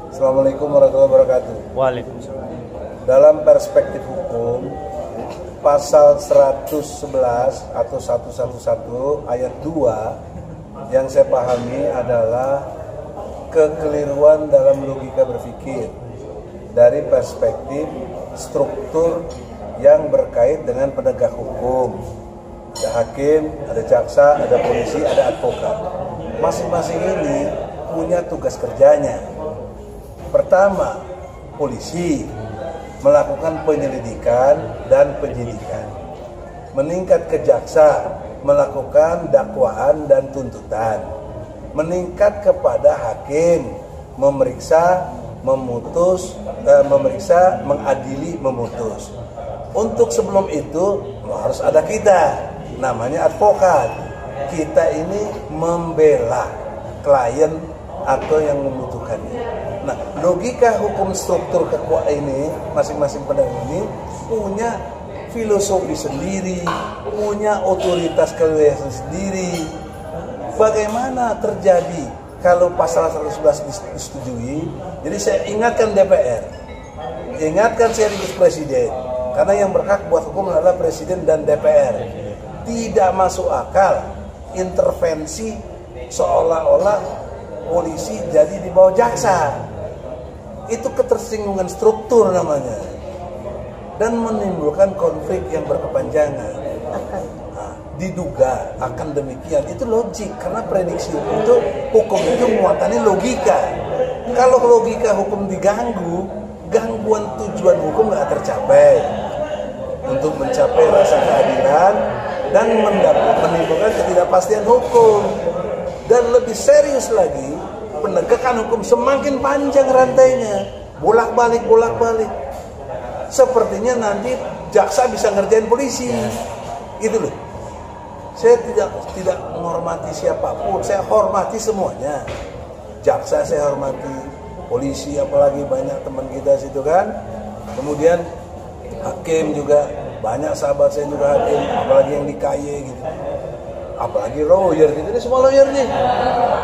Assalamualaikum warahmatullahi wabarakatuh. Waalaikumsalam. Dalam perspektif hukum, pasal 111 atau 111 ayat 2 yang saya pahami adalah kekeliruan dalam logika berpikir dari perspektif struktur yang berkait dengan penegak hukum. Ada hakim, ada jaksa, ada polisi, ada advokat. Masing-masing ini punya tugas kerjanya. Pertama, polisi melakukan penyelidikan dan penyidikan. Meningkat ke jaksa, melakukan dakwaan dan tuntutan. Meningkat kepada hakim, memeriksa, memutus, mengadili, memutus. Untuk sebelum itu harus ada kita, namanya advokat. Kita ini membela klien atau yang membutuhkannya. Nah, logika hukum struktur kekuatan ini, masing-masing penegak ini punya filosofi sendiri, punya otoritas kewilayahan sendiri. Bagaimana terjadi kalau pasal 111 disetujui? Jadi saya ingatkan DPR, ingatkan sekaligus Presiden, karena yang berhak buat hukum adalah Presiden dan DPR. Tidak masuk akal intervensi seolah-olah polisi jadi di bawah jaksa. Itu ketersinggungan struktur namanya, dan menimbulkan konflik yang berkepanjangan. Nah, diduga akan demikian, itu logik, karena prediksi hukum itu muatannya logika. Kalau logika hukum diganggu, gangguan tujuan hukum nggak tercapai untuk mencapai rasa keadilan dan menimbulkan ketidakpastian hukum. Dan lebih serius lagi, penegakan hukum semakin panjang rantainya, bolak-balik. Sepertinya nanti jaksa bisa ngerjain polisi, gitu loh. Saya tidak menghormati siapapun, saya hormati semuanya. Jaksa saya hormati, polisi apalagi banyak teman kita situ kan. Kemudian hakim juga banyak, sahabat saya juga hakim, apalagi yang di KY gitu. Apalagi lawyer gitu, ini semua lawyer nih.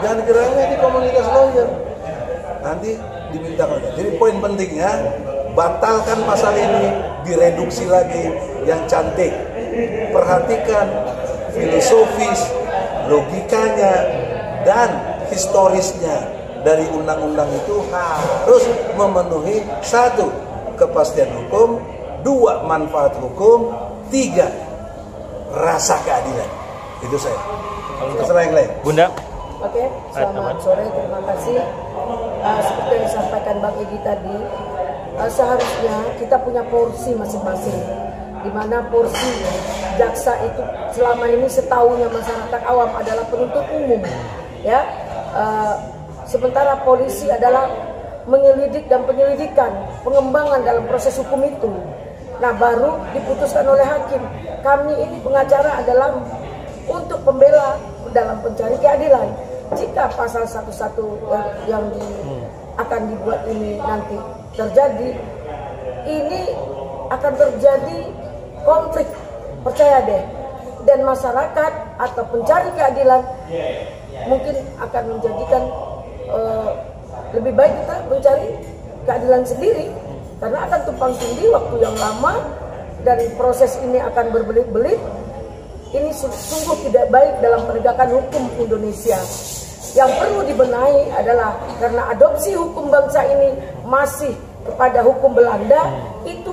Jangan dikiranya di komunitas lawyer. Nanti diminta kerja. Jadi poin pentingnya, batalkan pasal ini, direduksi lagi yang cantik. Perhatikan filosofis, logikanya, dan historisnya dari undang-undang itu harus memenuhi: 1. Kepastian hukum, 2. Manfaat hukum, 3. Rasa keadilan. Itu saya. Terserah yang lain. Bunda. Oke, selamat sore, terima kasih. Seperti yang disampaikan Bang Edi tadi, seharusnya kita punya porsi masing-masing. Di mana porsi jaksa itu selama ini setahunya masyarakat awam adalah penuntut umum, ya. Sementara polisi adalah menyelidik dan penyelidikan, pengembangan dalam proses hukum itu. Nah, baru diputuskan oleh hakim. Kami ini pengacara adalah untuk pembela dalam pencari keadilan. Jika pasal 11 yang akan dibuat ini nanti terjadi, ini akan terjadi konflik, percaya deh. Dan masyarakat atau pencari keadilan mungkin akan menjadikan lebih baik kita mencari keadilan sendiri, karena akan tumpang tindih waktu yang lama dan proses ini akan berbelit-belit. Ini sungguh tidak baik dalam penegakan hukum Indonesia. Yang perlu dibenahi adalah karena adopsi hukum bangsa ini masih kepada hukum Belanda, itu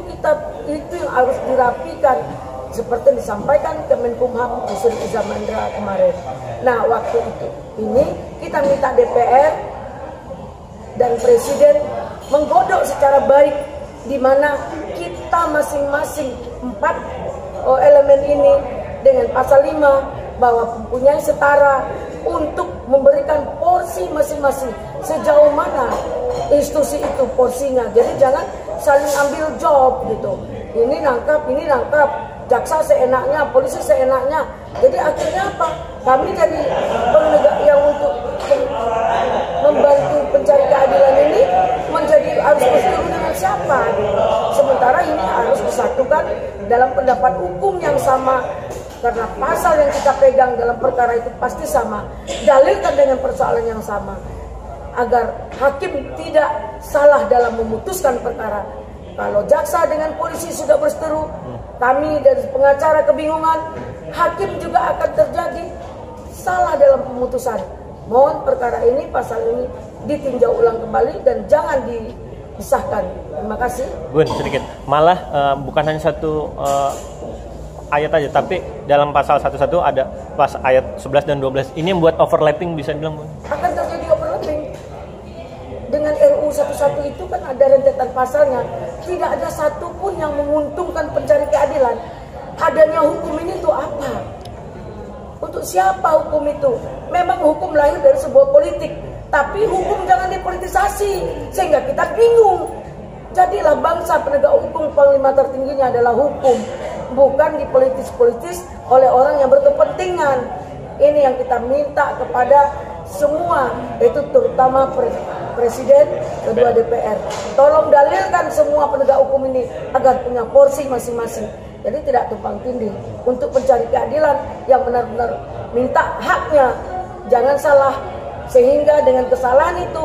yang harus dirapikan seperti disampaikan Kemenkumham Yusril Iza Mahendra kemarin. Nah, waktu ini kita minta DPR dan Presiden menggodok secara baik, di mana kita masing-masing 4 elemen ini dengan pasal 5 bahwa mempunyai setara untuk memberikan porsi masing-masing. Sejauh mana institusi itu porsinya. Jadi jangan saling ambil job gitu. Ini nangkap, jaksa seenaknya, polisi seenaknya. Jadi akhirnya apa? Kami jadi penegak yang untuk membantu pencari keadilan ini menjadi harus berseteru dengan siapa? Sementara ini harus disatukan dalam pendapat hukum yang sama. Karena pasal yang kita pegang dalam perkara itu pasti sama, dalilkan dengan persoalan yang sama. agar hakim tidak salah dalam memutuskan perkara. Kalau jaksa dengan polisi sudah berseteru, kami dari pengacara kebingungan, hakim juga akan terjadi salah dalam pemutusan. Mohon perkara ini, pasal ini ditinjau ulang kembali dan jangan disahkan. Terima kasih. Bun, sedikit. Malah bukan hanya satu ayat aja, tapi dalam pasal 11 ada pas ayat 11 dan 12. Ini yang buat overlapping, bisa dibilang, Bun? Akan terjadi overlapping. Dengan RUU 11 itu kan ada rentetan pasalnya. Tidak ada satupun yang menguntungkan pencari keadilan. Adanya hukum ini untuk apa? Untuk siapa hukum itu? Memang hukum lahir dari sebuah politik, tapi hukum jangan dipolitisasi sehingga kita bingung. Jadilah bangsa penegak hukum, panglima tertingginya adalah hukum, bukan dipolitis-politis oleh orang yang berkepentingan. Ini yang kita minta kepada semua, itu terutama Presiden, kedua DPR. Tolong dalilkan semua penegak hukum ini agar punya porsi masing-masing. Jadi tidak tumpang tindih untuk mencari keadilan yang benar-benar minta haknya. Jangan salah, sehingga dengan kesalahan itu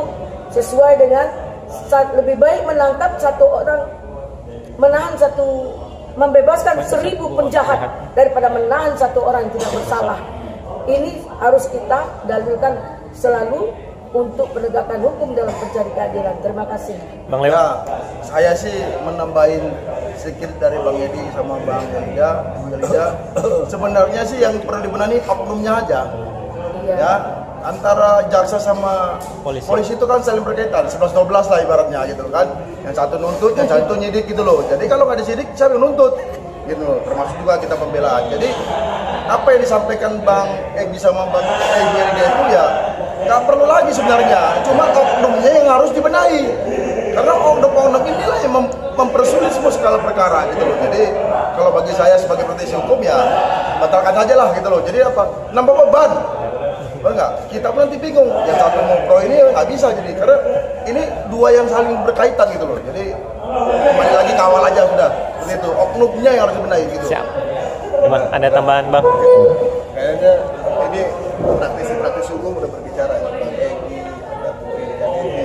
sesuai dengan lebih baik menangkap satu orang, membebaskan 1000 penjahat daripada menahan satu orang yang tidak bersalah. Ini harus kita dalilkan selalu untuk penegakan hukum dalam pencari keadilan. Terima kasih. Bang Leo. Ya, saya sih menambahin sedikit dari Bang Edi sama Bang Elida. Sebenarnya sih yang perlu dibenahi oknumnya aja. Iya. Ya, antara jaksa sama polisi itu kan saling berkaitan, 11-12 lah ibaratnya gitu kan. Yang satu nuntut, yang satu nyidik gitu loh. Jadi kalau nggak disidik, siapa yang nuntut? Gitu loh. Termasuk juga kita pembelaan. Jadi apa yang disampaikan Bang Egy sama Bang Elida itu ya nggak perlu lagi sebenarnya. Cuma oknumnya yang harus dibenahi. Karena oknum-oknum inilah yang mempersulit semua segala perkara gitu loh. Jadi kalau bagi saya sebagai praktisi hukum ya batalkan aja lah gitu loh. Jadi apa? Nambah beban. Enggak, kita pun nanti bingung. Yang satu mau pro ini nggak bisa jadi karena ini dua yang saling berkaitan gitu loh. Jadi kembali lagi kawal aja udah. Begitu. Oknumnya yang harus dibenahi gitu. Siap. Gimana? Ada tambahan, Bang? Kayaknya ini praktisi hukum udah berbicara ya. Bang Egy, ada Putri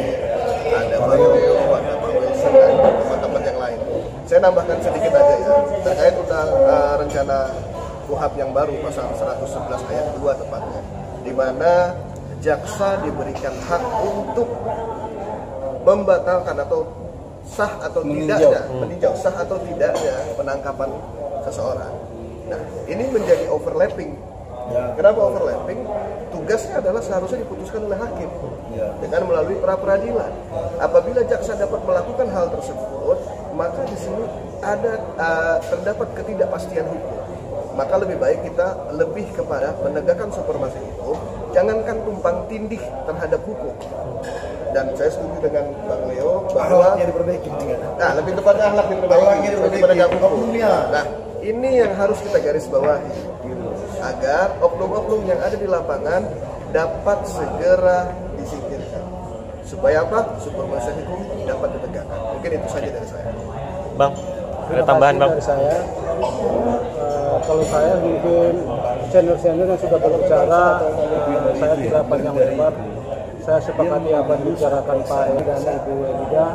ada Bang Leo, ada Bang Wilson, dan teman-teman yang lain. Saya nambahkan sedikit aja ya terkait rencana KUHP yang baru pasal 111 ayat 2 tepatnya, di mana jaksa diberikan hak untuk membatalkan atau sah atau meninjau sah atau tidaknya penangkapan seseorang. Nah, ini menjadi overlapping. Ya. Kenapa overlapping? Tugasnya adalah seharusnya diputuskan oleh hakim dengan melalui pra-peradilan. Apabila jaksa dapat melakukan hal tersebut, maka di sini ada terdapat ketidakpastian hukum. Maka lebih baik kita lebih kepada penegakan supremasi hukum, jangankan tumpang tindih terhadap hukum. Dan saya setuju dengan Bang Leo bahwa akhlaknya diperbaiki. Nah, lebih tepatnya akhlak diperbaiki penegak hukum. Nah, ini yang harus kita garis bawahi agar oknum-oknum yang ada di lapangan dapat segera disingkirkan. Supaya apa? Supremasi hukum dapat ditegakkan. Mungkin itu saja dari saya. Bang, ada tambahan, Bang? Dari saya, kalau saya mungkin senior-senior yang sudah berbicara, saya tidak panjang lebar. Saya sepakati apa yang dibicarakan Pak Egy dan Ibu Elida.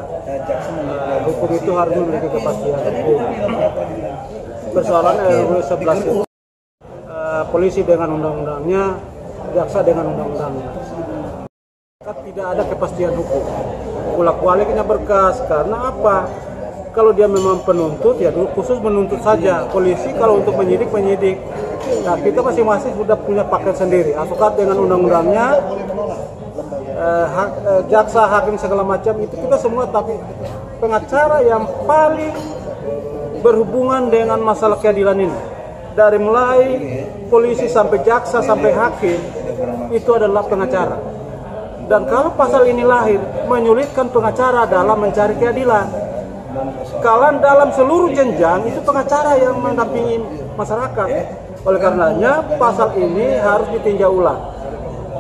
Hukum itu harus memiliki kepastian hukum. Persoalan RUU 11 itu polisi dengan undang-undangnya, jaksa dengan undang-undangnya. Tidak ada kepastian hukum. Bolak-baliknya berkas karena apa? Kalau dia memang penuntut ya khusus menuntut saja. Polisi kalau untuk penyidik. Nah, kita masing-masing sudah punya paket sendiri. Advokat dengan undang-undangnya, jaksa, hakim segala macam itu kita semua, tapi pengacara yang paling berhubungan dengan masalah keadilan ini dari mulai polisi sampai jaksa sampai hakim itu adalah pengacara. Dan kalau pasal ini lahir menyulitkan pengacara dalam mencari keadilan. Kalau dalam seluruh jenjang itu pengacara yang mendampingi masyarakat. Oleh karenanya pasal ini harus ditinjau ulang.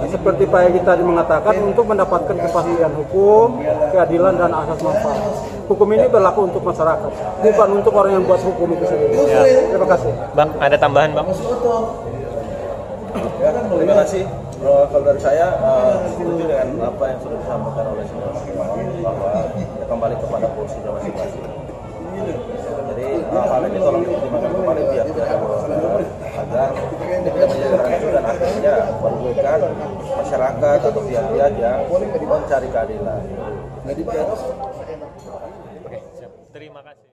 Seperti Pak Egy tadi mengatakan, untuk mendapatkan kepastian hukum, keadilan dan asas manfaat. Hukum ini berlaku untuk masyarakat, bukan untuk orang yang buat hukum itu sendiri. Ya. Terima kasih. Bang, ada tambahan, Bang? Terima kasih. Kalau dari saya setuju dengan apa yang sudah disampaikan oleh semua bahwa ya kembali kepada porsinya masing-masing. Jadi hal ini tolong dipertimbangkan kembali pihak-pihak yang berwenang agar tidak menjadi rancu dan akhirnya merugikan masyarakat atau pihak-pihak yang mencari keadilan. Oke, siap. Terima kasih.